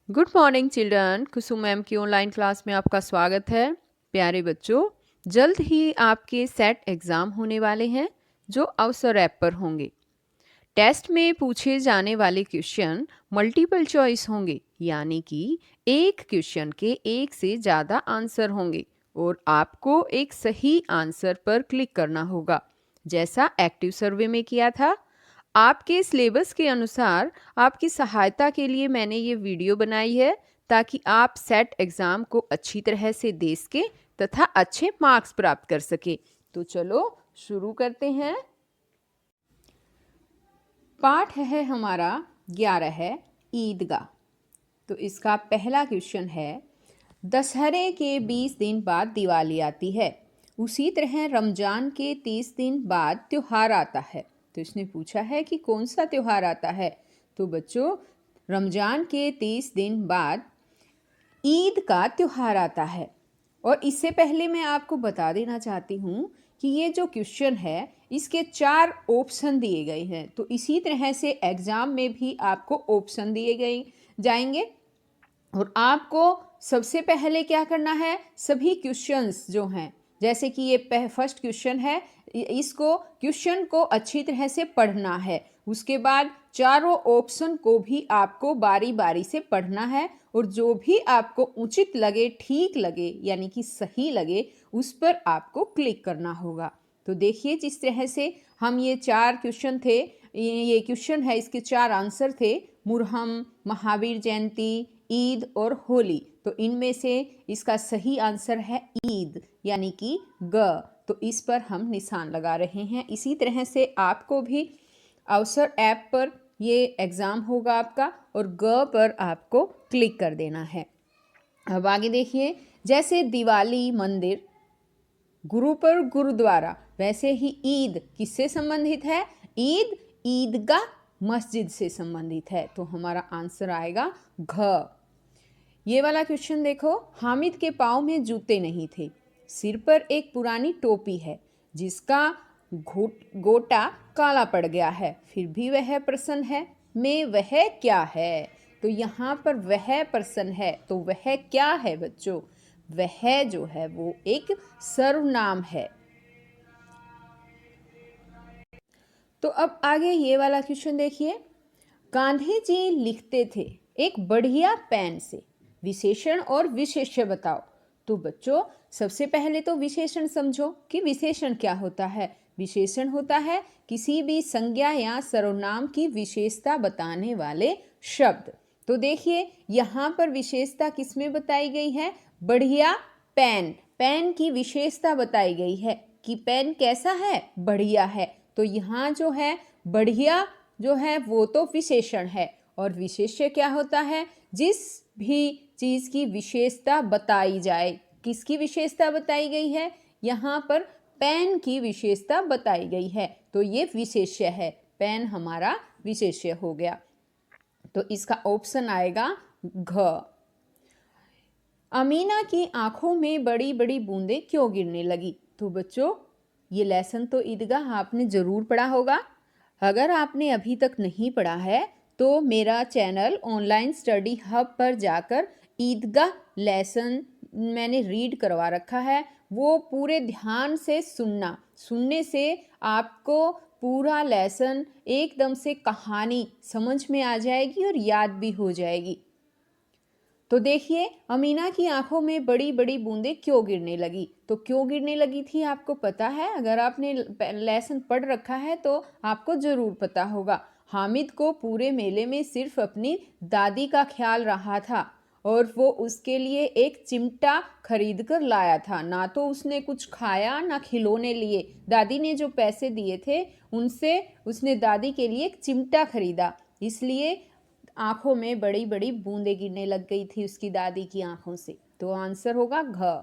Good morning children. Kusum ma'am की online class में आपका स्वागत है। प्यारे बच्चों, जल्द ही आपके सेट एग्ज़ाम होने वाले हैं जो अवसर ऐप पर होंगे। टेस्ट में पूछे जाने वाले क्वेश्चन मल्टीपल चॉइस होंगे, यानी कि एक क्वेश्चन के एक से ज़्यादा आंसर होंगे और आपको एक सही आंसर पर क्लिक करना होगा, जैसा एक्टिव सर्वे में किया था। आपके सिलेबस के अनुसार आपकी सहायता के लिए मैंने ये वीडियो बनाई है, ताकि आप सेट एग्ज़ाम को अच्छी तरह से दे सकें तथा अच्छे मार्क्स प्राप्त कर सके। तो चलो शुरू करते हैं। पाठ है हमारा 11 है, ईदगाह। तो इसका पहला क्वेश्चन है, दशहरे के 20 दिन बाद दिवाली आती है, उसी तरह रमजान के 30 दिन बाद त्योहार आता है। तो इसने पूछा है कि कौन सा त्योहार आता है। तो बच्चों, रमजान के 30 दिन बाद ईद का त्योहार आता है। और इससे पहले मैं आपको बता देना चाहती हूँ कि ये जो क्वेश्चन है इसके 4 ऑप्शन दिए गए हैं। तो इसी तरह से एग्ज़ाम में भी आपको ऑप्शन दिए गए जाएंगे और आपको सबसे पहले क्या करना है, सभी क्वेश्चंस जो हैं, जैसे कि ये फर्स्ट क्वेश्चन है, इसको क्वेश्चन को अच्छी तरह से पढ़ना है। उसके बाद चारों ऑप्शन को भी आपको बारी बारी से पढ़ना है और जो भी आपको उचित लगे, ठीक लगे, यानी कि सही लगे, उस पर आपको क्लिक करना होगा। तो देखिए, जिस तरह से हम ये 4 क्वेश्चन थे, ये क्वेश्चन है, इसके 4 आंसर थे, मुहर्रम, महावीर जयंती, ईद और होली। तो इनमें से इसका सही आंसर है ईद, यानी कि ग। तो इस पर हम निशान लगा रहे हैं। इसी तरह से आपको भी अवसर ऐप पर ये एग्ज़ाम होगा आपका और ग पर आपको क्लिक कर देना है। अब आगे देखिए, जैसे दिवाली मंदिर, गुरु पर गुरुद्वारा, वैसे ही ईद किससे संबंधित है? ईद ईदगाह मस्जिद से संबंधित है। तो हमारा आंसर आएगा घ। ये वाला क्वेश्चन देखो, हामिद के पाँव में जूते नहीं थे, सिर पर एक पुरानी टोपी है जिसका गोटा काला पड़ गया है, फिर भी वह प्रसन्न है, में वह क्या है? तो यहाँ पर वह प्रसन्न है, तो वह क्या है बच्चों? वह जो है वो एक सर्वनाम है। तो अब आगे ये वाला क्वेश्चन देखिए, गांधी जी लिखते थे एक बढ़िया पेन से, विशेषण और विशेष्य बताओ। तो बच्चों, सबसे पहले तो विशेषण समझो कि विशेषण क्या होता है। विशेषण होता है किसी भी संज्ञा या सर्वनाम की विशेषता बताने वाले शब्द। तो देखिए, यहाँ पर विशेषता किसमें बताई गई है? बढ़िया पेन। पेन की विशेषता बताई गई है कि पेन कैसा है? बढ़िया है। तो यहाँ जो है बढ़िया जो है वो तो विशेषण है, और विशेष्य क्या होता है? जिस भी चीज़ की विशेषता बताई जाए। किसकी विशेषता बताई गई है? यहाँ पर पेन की विशेषता बताई गई है, तो ये विशेष्य है। पेन हमारा विशेष्य हो गया। तो इसका ऑप्शन आएगा घ। अमीना की आंखों में बड़ी बड़ी बूंदें क्यों गिरने लगी? तो बच्चों, ये लेसन तो ईदगाह आपने ज़रूर पढ़ा होगा। अगर आपने अभी तक नहीं पढ़ा है तो मेरा चैनल ऑनलाइन स्टडी हब पर जाकर ईदगाह लेसन मैंने रीड करवा रखा है। वो पूरे ध्यान से सुनना, सुनने से आपको पूरा लेसन एकदम से कहानी समझ में आ जाएगी और याद भी हो जाएगी। तो देखिए, अमीना की आंखों में बड़ी बड़ी बूंदें क्यों गिरने लगी? तो क्यों गिरने लगी थी आपको पता है? अगर आपने लेसन पढ़ रखा है तो आपको ज़रूर पता होगा। हामिद को पूरे मेले में सिर्फ अपनी दादी का ख्याल रहा था और वो उसके लिए एक चिमटा खरीद कर लाया था। ना तो उसने कुछ खाया ना खिलौने लिए। दादी ने जो पैसे दिए थे उनसे उसने दादी के लिए एक चिमटा खरीदा, इसलिए आंखों में बड़ी बड़ी बूंदें गिरने लग गई थी उसकी दादी की आंखों से। तो आंसर होगा घ।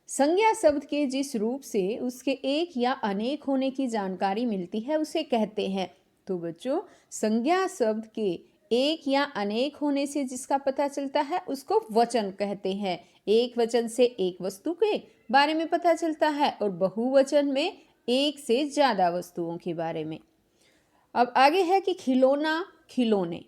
संज्ञा शब्द के जिस रूप से उसके एक या अनेक होने की जानकारी मिलती है उसे कहते हैं। तो बच्चों, संज्ञा शब्द के एक या अनेक होने से जिसका पता चलता है उसको वचन कहते हैं। एक वचन से एक वस्तु के बारे में पता चलता है और बहुवचन में एक से ज़्यादा वस्तुओं के बारे में। अब आगे है कि खिलौना, खिलौने,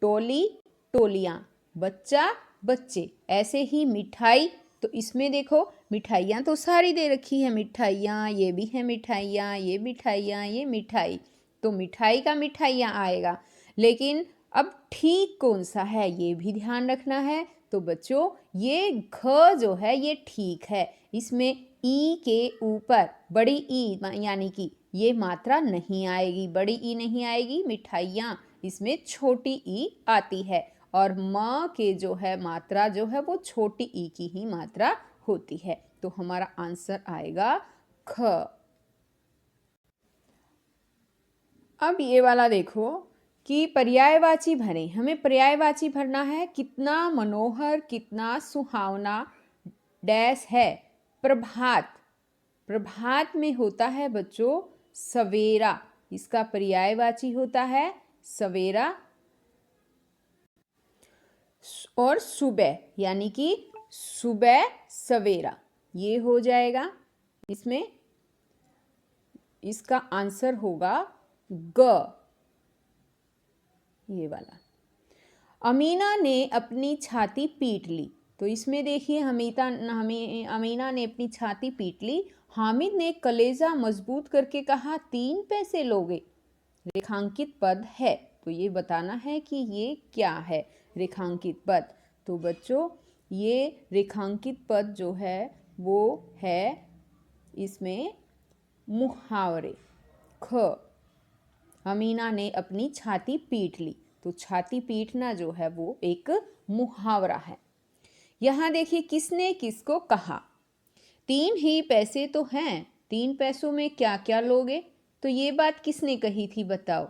टोली, टोलियाँ, बच्चा बच्चे। ऐसे ही मिठाई, तो इसमें देखो मिठाइयाँ तो सारी दे रखी है, मिठाइयाँ, ये भी है मिठाइयाँ, ये मिठाइयाँ, ये मिठाई, तो मिठाई का मिठाइयाँ आएगा। लेकिन अब ठीक कौन सा है ये भी ध्यान रखना है। तो बच्चों ये घ जो है ये ठीक है, इसमें ई के ऊपर बड़ी ई यानी कि ये मात्रा नहीं आएगी, बड़ी ई नहीं आएगी। मिठाइयाँ इसमें छोटी ई आती है और म के जो है मात्रा जो है वो छोटी ई की ही मात्रा होती है। तो हमारा आंसर आएगा ख। अब ये वाला देखो कि पर्यायवाची भरें। हमें पर्यायवाची भरना है। कितना मनोहर, कितना सुहावना डैश है। प्रभात, प्रभात में होता है बच्चों सवेरा, इसका पर्यायवाची होता है सवेरा। और सुबह यानी कि सुबह सवेरा, ये हो जाएगा। इसमें इसका आंसर होगा ग, ये वाला। अमीना ने अपनी छाती पीट ली, तो इसमें देखिए अमीना ने अपनी छाती पीट ली। हामिद ने कलेजा मजबूत करके कहा 3 पैसे लोगे। रेखांकित पद है, तो ये बताना है कि ये क्या है रेखांकित पद। तो बच्चों ये रेखांकित पद जो है वो है इसमें मुहावरे। ख, अमीना ने अपनी छाती पीट ली, तो छाती पीटना जो है वो एक मुहावरा है। यहाँ देखिए किसने किसको कहा। 3 ही पैसे तो हैं, 3 पैसों में क्या क्या लोगे। तो ये बात किसने कही थी बताओ।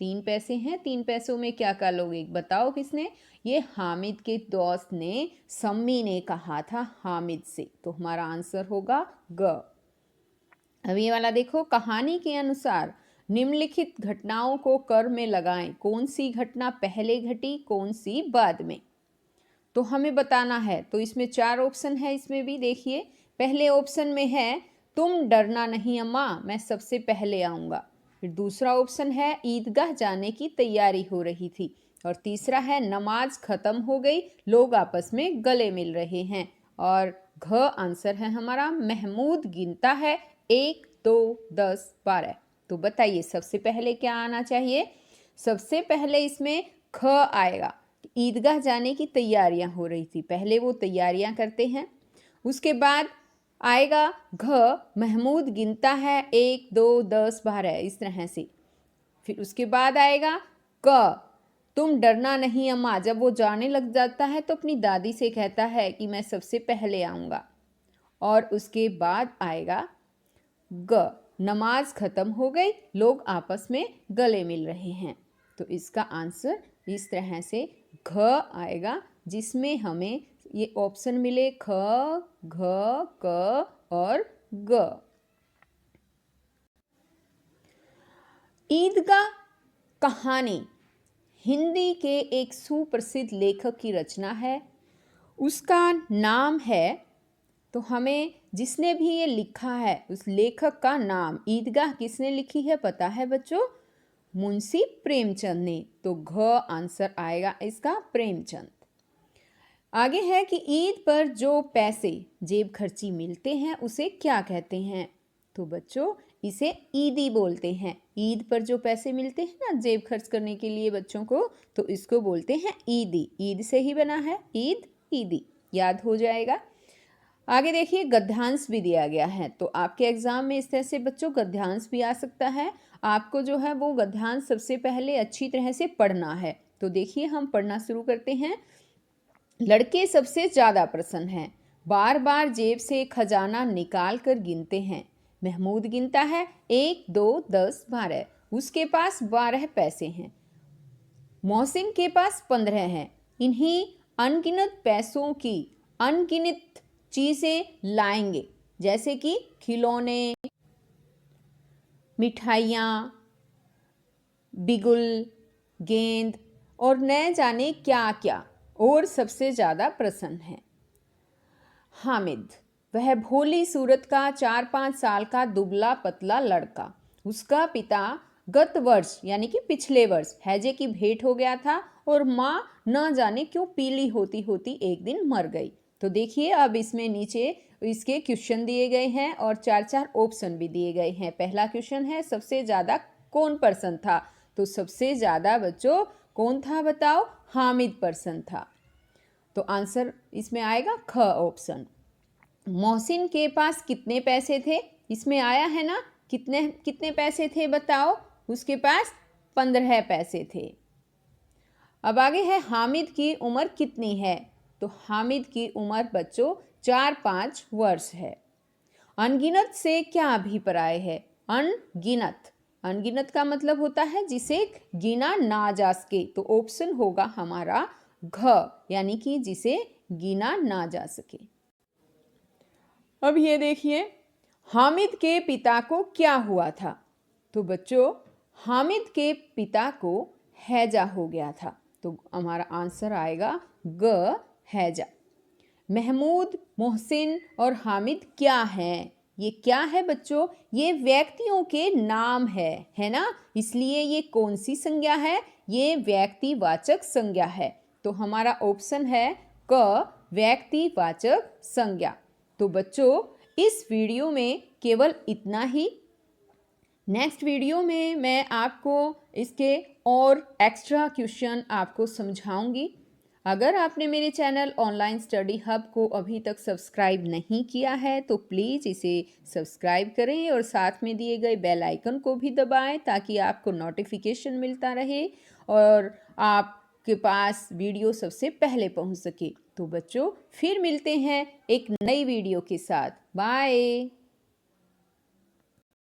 3 पैसे हैं, 3 पैसों में क्या क्या लोगे बताओ किसने। ये हामिद के दोस्त ने, सम्मी ने कहा था हामिद से। तो हमारा आंसर होगा ग। अब ये वाला देखो, कहानी के अनुसार निम्नलिखित घटनाओं को कर में लगाएं। कौन सी घटना पहले घटी, कौन सी बाद में, तो हमें बताना है। तो इसमें 4 ऑप्शन है। इसमें भी देखिए पहले ऑप्शन में है तुम डरना नहीं अम्मा, मैं सबसे पहले आऊँगा। फिर दूसरा ऑप्शन है ईदगाह जाने की तैयारी हो रही थी। और तीसरा है नमाज खत्म हो गई, लोग आपस में गले मिल रहे हैं। और घ आंसर है हमारा महमूद गिनता है 1 2 10 12। तो बताइए सबसे पहले क्या आना चाहिए। सबसे पहले इसमें ख आएगा। ईदगाह जाने की तैयारियां हो रही थी, पहले वो तैयारियां करते हैं। उसके बाद आएगा घ, महमूद गिनता है 1 2 10 12 इस तरह से। फिर उसके बाद आएगा क, तुम डरना नहीं अम्मा, जब वो जाने लग जाता है तो अपनी दादी से कहता है कि मैं सबसे पहले आऊँगा। और उसके बाद आएगा ग, नमाज खत्म हो गई, लोग आपस में गले मिल रहे हैं। तो इसका आंसर इस तरह से घ आएगा, जिसमें हमें ये ऑप्शन मिले ख, घ, क और ग। ईदगाह कहानी हिंदी के एक सुप्रसिद्ध लेखक की रचना है। उसका नाम है, तो हमें जिसने भी ये लिखा है उस लेखक का नाम, ईदगाह किसने लिखी है पता है बच्चों, मुंशी प्रेमचंद ने। तो घ आंसर आएगा इसका प्रेमचंद। आगे है कि ईद पर जो पैसे जेब खर्ची मिलते हैं उसे क्या कहते हैं। तो बच्चों इसे ईदी बोलते हैं। ईद पर जो पैसे मिलते हैं ना जेब खर्च करने के लिए बच्चों को, तो इसको बोलते हैं ईदी। ईद से ही बना है, ईद ईदी, याद हो जाएगा। आगे देखिए गद्यांश भी दिया गया है, तो आपके एग्जाम में इस तरह से बच्चों गद्यांश भी आ सकता है। आपको जो है वो गद्यांश सबसे पहले अच्छी तरह से पढ़ना है। तो देखिए हम पढ़ना शुरू करते हैं। लड़के सबसे ज़्यादा प्रसन्न हैं, बार बार जेब से खजाना निकाल कर गिनते हैं। महमूद गिनता है 1 2 10 12, उसके पास 12 पैसे हैं। मोहसिन के पास 15 हैं। इन्हीं अनगिनत पैसों की अनगिनत चीज़ें लाएंगे, जैसे कि खिलौने, मिठाइयाँ, बिगुल, गेंद और न जाने क्या क्या। और सबसे ज़्यादा प्रसन्न है हामिद, वह भोली सूरत का 4-5 साल का दुबला पतला लड़का। उसका पिता गत वर्ष यानी कि पिछले वर्ष हैजे की भेंट हो गया था और माँ न जाने क्यों पीली होती होती एक दिन मर गई। तो देखिए अब इसमें नीचे इसके क्वेश्चन दिए गए हैं और 4 ऑप्शन भी दिए गए हैं। पहला क्वेश्चन है सबसे ज़्यादा कौन पर्सन था? तो सबसे ज़्यादा बच्चों कौन था बताओ? हामिद पर्सन था। तो आंसर इसमें आएगा ख ऑप्शन। मोहसिन के पास कितने पैसे थे? इसमें आया है ना, कितने कितने पैसे थे बताओ? उसके पास 15 पैसे थे। अब आगे है हामिद की उम्र कितनी है? तो हामिद की उम्र बच्चों 4-5 वर्ष है। अनगिनत से क्या अभिप्राय है? अनगिनत, अनगिनत का मतलब होता है जिसे गिना ना जा सके। तो ऑप्शन होगा हमारा घ, यानी कि जिसे गिना ना जा सके। अब ये देखिए हामिद के पिता को क्या हुआ था? तो बच्चों हामिद के पिता को हैजा हो गया था। तो हमारा आंसर आएगा ग, हैजा। महमूद, मोहसिन और हामिद क्या हैं? ये क्या है बच्चों? ये व्यक्तियों के नाम है ना? इसलिए ये कौन सी संज्ञा है? ये व्यक्तिवाचक संज्ञा है। तो हमारा ऑप्शन है क, व्यक्तिवाचक संज्ञा। तो बच्चों इस वीडियो में केवल इतना ही। नेक्स्ट वीडियो में मैं आपको इसके और एक्स्ट्रा क्वेश्चन आपको समझाऊंगी। अगर आपने मेरे चैनल ऑनलाइन स्टडी हब को अभी तक सब्सक्राइब नहीं किया है तो प्लीज़ इसे सब्सक्राइब करें और साथ में दिए गए बेल आइकन को भी दबाएं ताकि आपको नोटिफिकेशन मिलता रहे और आपके पास वीडियो सबसे पहले पहुंच सके। तो बच्चों फिर मिलते हैं एक नई वीडियो के साथ। बाय।